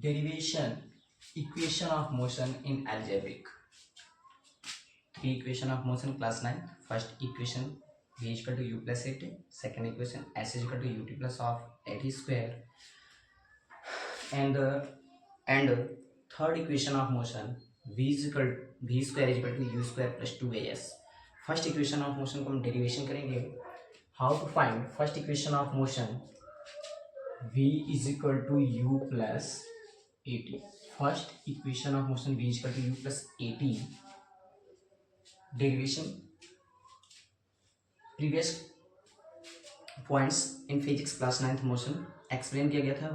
derivation equation of motion in algebraic. Three equation of motion class 9. First equation v is equal to u plus 8. Second equation s is equal to ut plus of 8 square. And third equation of motion v square is equal to u square plus 2as. First equation of motion को हम derivation करेंगे. How to find first equation of motion v is equal to u plus 80. First equation of motion v is equal to u plus 80. Derivation previous points in physics class 9th motion explain किया गया था.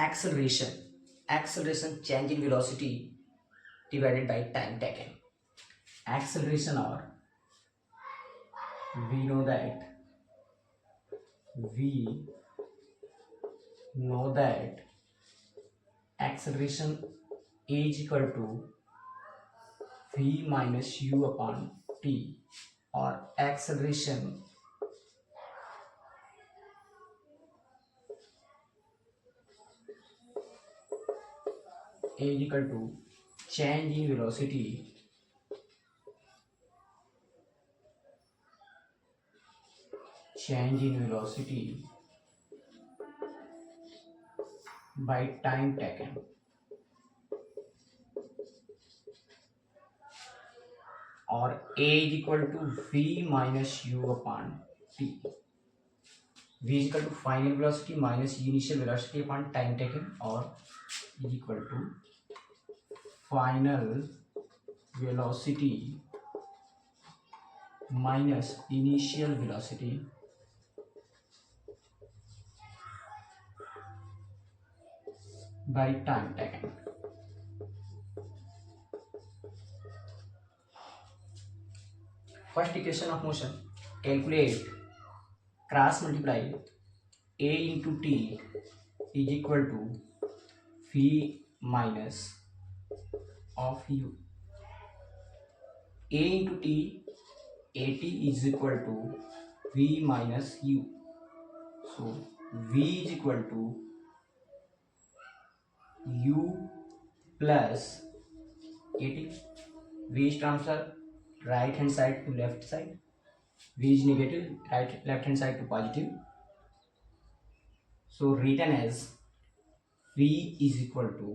Acceleration change in velocity divided by time taken. Acceleration, or we know that acceleration is equal to v minus u upon t, or acceleration is equal to change in velocity by time taken. और a is equal to v minus u upon t. v is equal to final velocity minus initial velocity upon time taken, और is equal to final velocity minus initial velocity by time taken. First equation of motion, calculate cross multiply a into t is equal to v minus of u. a into t, at is equal to v minus u. So v is equal to u plus 80. v is transfer right hand side to left side. v is negative, left hand side to positive. So written as v is equal to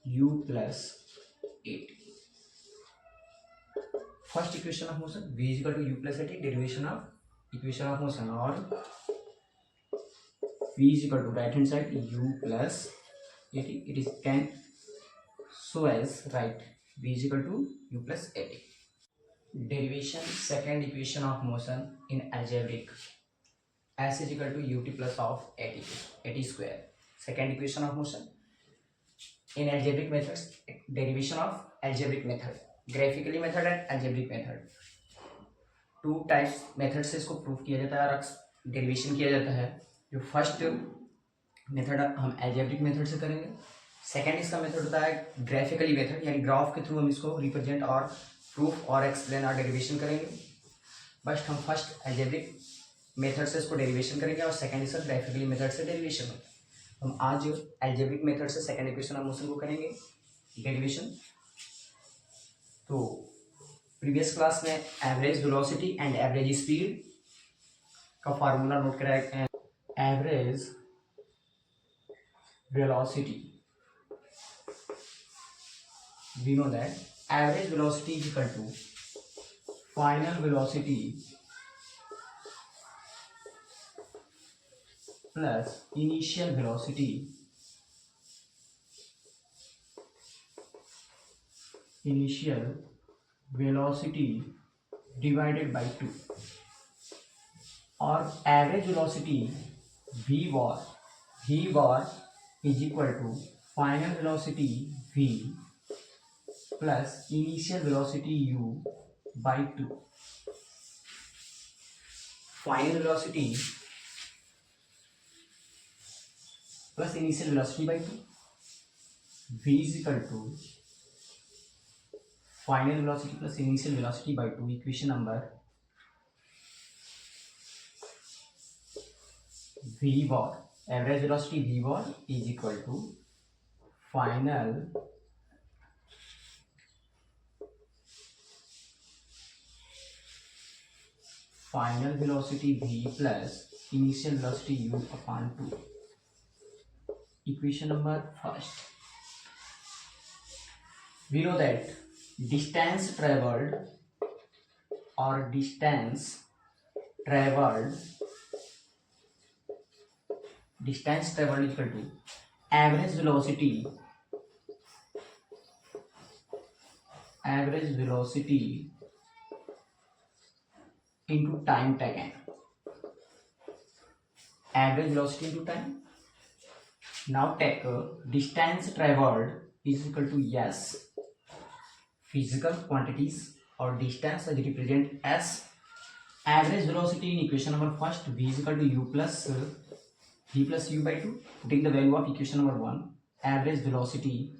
u plus 80. First equation of motion v is equal to u plus 80. Derivation of equation of motion, or v is equal to right hand side u plus 80. It is can so as right v is equal to u plus 80. Derivation second equation of motion in algebraic. S is equal to ut plus of 80 square. Second equation of motion in algebraic methods. Derivation of algebraic method, graphically method and algebraic method. Two types method से इसको prove किया जाता है और derivation किया जाता है. जो फर्स्ट मेथड हम अलजेब्रिक मेथड से करेंगे. सेकंड इसका मेथड होता है ग्राफिकली मेथड, यानी ग्राफ के थ्रू हम इसको रिप्रेजेंट और प्रूफ और एक्सप्लेन और डेरिवेशन करेंगे. बट हम फर्स्ट अलजेब्रिक मेथड से इसको डेरिवेशन करेंगे और सेकंड इसका ग्राफिकली मेथड से डेरिवेशन होगा. हम आज अलजेब्रिक मेथड से सेकंड इक्वेशन ऑफ मोशन को करेंगे डेरिवेशन. तो प्रीवियस क्लास में average velocity and average speed का फार्मूला नोट कराया. Average velocity, we know that average velocity is equal to final velocity plus initial velocity divided by 2. और average velocity v bar is equal to final velocity v plus initial velocity u by 2. Final velocity plus initial velocity by 2. v is equal to final velocity plus initial velocity by 2. Equation number v bar average velocity v1 is equal to final velocity v plus initial velocity u upon 2. Equation number first, we know that distance traveled equal to average velocity into time taken. Average velocity into time. Now take distance traveled is equal to s, physical quantities or distance as represent s. Average velocity in equation number first, v is equal to u plus u by 2. Take the value of equation number 1. Average velocity,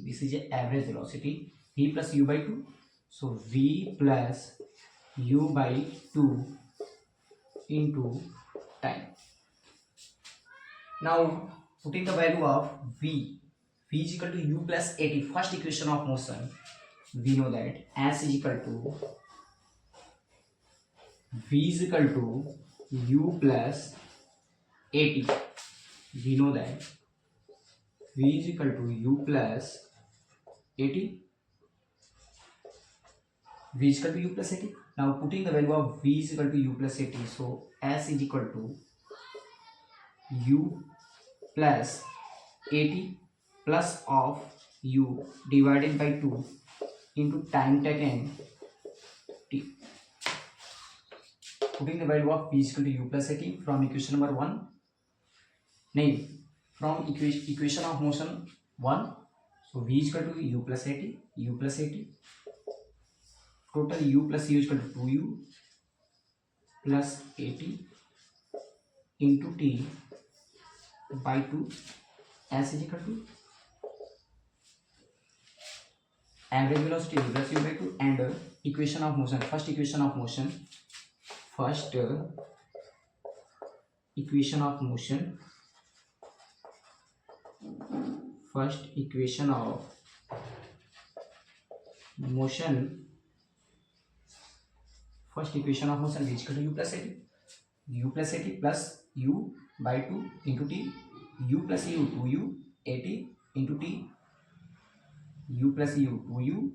this is a average velocity, v plus u by 2. So v plus u by 2 into time. Now putting the value of v is equal to u plus at, first equation of motion, we know that s is equal to v is equal to u plus at. We know that v is equal to u plus at. V is equal to u plus at. Now putting the value of v is equal to u plus at, so s is equal to u plus at plus of u divided by 2 into time taken t. Putting the value of v is equal to u plus at from equation number 1, from equation of motion 1, so v is equal to u plus at, total u plus u is equal to 2u plus at into t by 2. S is equal to average velocity v plus u by 2 and equation of motion, first equation of motion v is equal to u plus at plus u by 2 into t, u plus u 2u at into t, u plus u 2u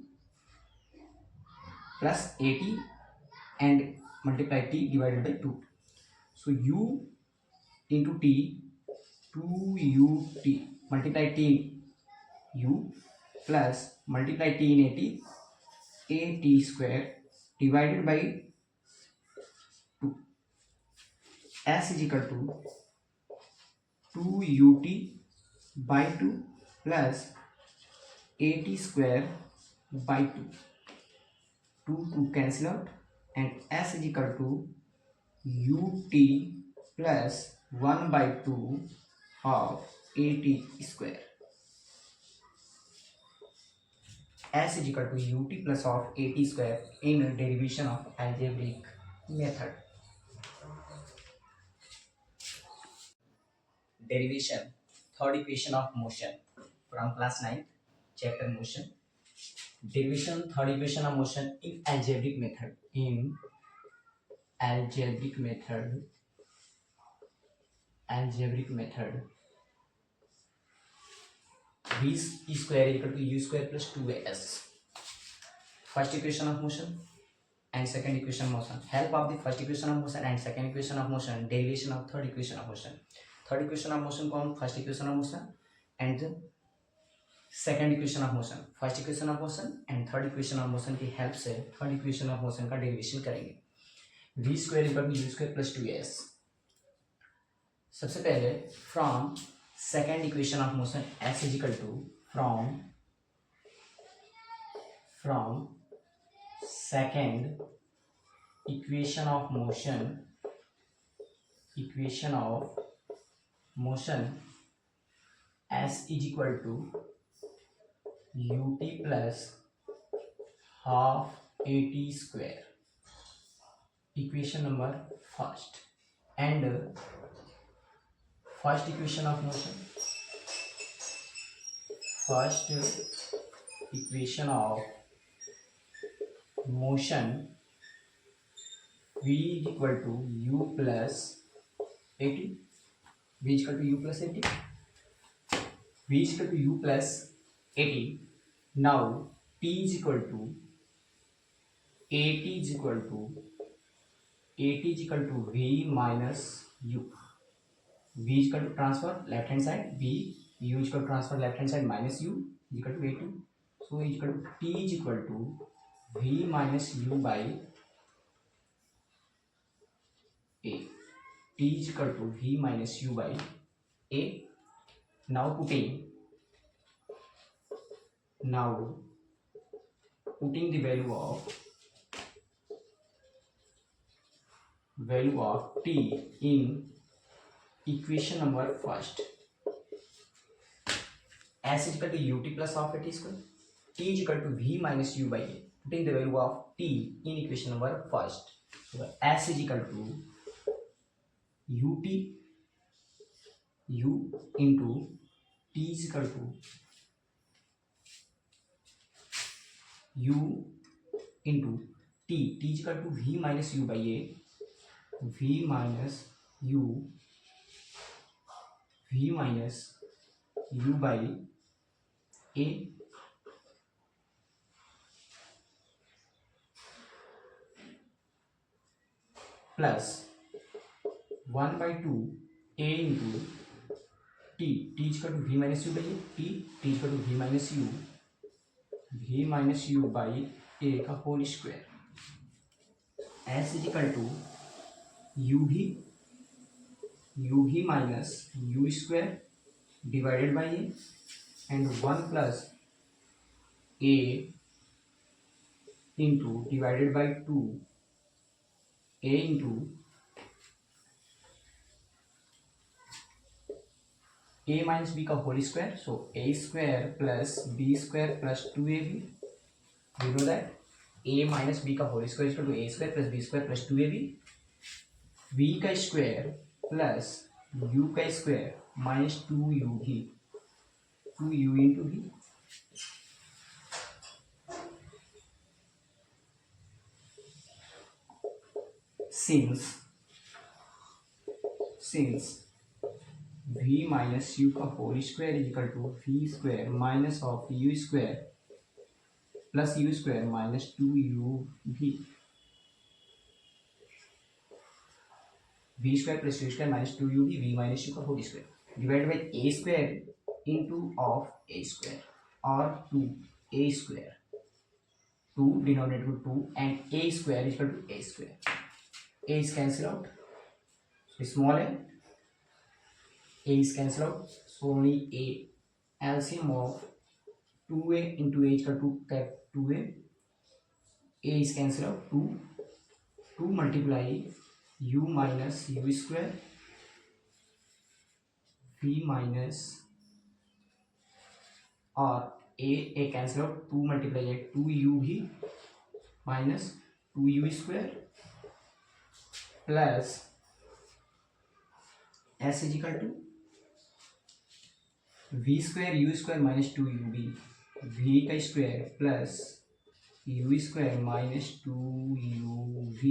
plus at and multiply t divided by 2. So u into t, 2ut, multiply t u plus multiply t in at square divided by 2. S is equal to 2ut by 2 plus at square by 2. 2 cancel out and s is equal to ut plus 1 by 2 of at square. S is equal to ut plus of at square in derivation of algebraic method. Derivation, third equation of motion from class 9, chapter motion. Derivation, third equation of motion in algebraic method. Algebraic method, v square equal to u square plus 2s. First equation of motion and second equation of motion. Help of the first equation of motion and second equation of motion. Derivation of third equation of motion. Third equation of motion को first equation of motion and the second equation of motion. First equation of motion and third equation of motion की help से third equation of motion का derivation करेंगे. v square equal to u square plus 2s. सबसे पहले from second equation of motion s is equal to from second equation of motion s is equal to ut plus half at square, equation number first, and first equation of motion. First equation of motion, v is equal to u plus at. V is equal to u plus at. V is equal to u plus at. Now t is equal to at is equal to v minus u. V is equal to transfer left hand side, v, u is equal to transfer left hand side minus u is equal to a2. So is equal to t is equal to v minus u by a. T is equal to v minus u by a. Now putting the value of t in equation number first. S is equal to ut plus of at square. T is equal to v minus u by a. Putting the value of t in equation number first. So S is equal to ut u into t is equal to u into t. T is equal to v minus u by a. V minus u by a plus 1 by 2 a into t. T is equal to v minus u by a. T is equal to v minus u by a का whole square. S is equal to uv minus u square divided by a and 1 plus a into divided by 2 a into a minus b का whole square. So a square plus b square plus 2ab. We know that a minus b का whole square is equal to a square plus b square plus 2ab. v का square plus u का square minus 2uv. 2u into v. Since v minus u का whole square is equal to v square minus of u square plus u square minus 2uv. v square plus u square minus 2uv, v minus u का whole square divided by a square into of a square or 2a square. 2 denominator to 2 and a square is equal to a square. A is cancelled out. So small a is cancelled out. So only a. LCM of 2a into a is equal to 2a. A is cancelled out. 2 multiply u minus u square v minus or a cancel out. 2 multiply 2uv minus 2u square plus s is equal to v square u square minus 2uv. v का square plus u square minus 2uv.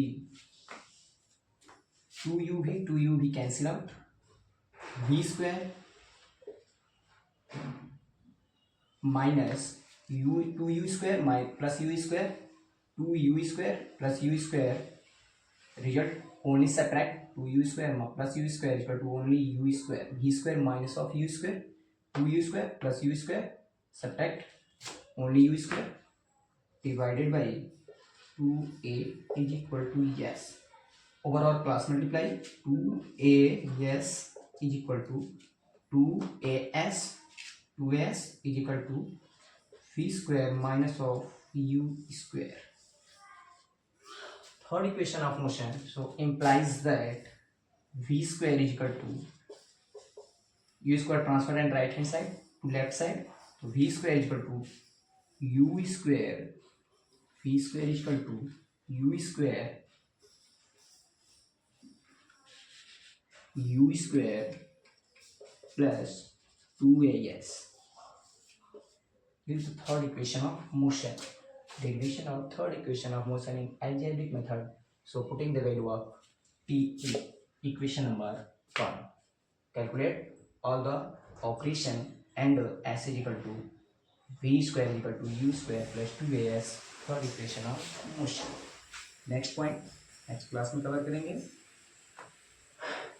2uv cancel out. v square minus u 2u square plus u square 2u square plus u square result only subtract 2u square plus u square is equal to only u square. v square minus of u square 2u square plus u square subtract only u square divided by 2a is equal to yes. Overall class multiply 2a yes is equal to 2as. 2s is equal to v square minus of u square. Third equation of motion so implies that v square is equal to u square transfer and right hand side to left side. So v square is equal to u square. v square is equal to u square plus 2as. This is the third equation of motion. Derivation of third equation of motion in algebraic method. So putting the value of p, equation number 1. Calculate all the operation and s is equal to v square is equal to u square plus 2as, third equation of motion. Next point next class में cover करेंगे.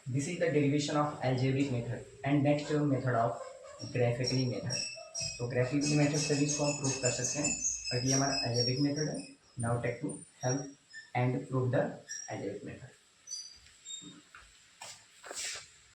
This is the derivation of algebraic method and next method of graphically method. तो graphically method से भी इसको हम prove कर सकते हैं, और ये हमारा algebraic method है. Now take to help and prove the algebraic method.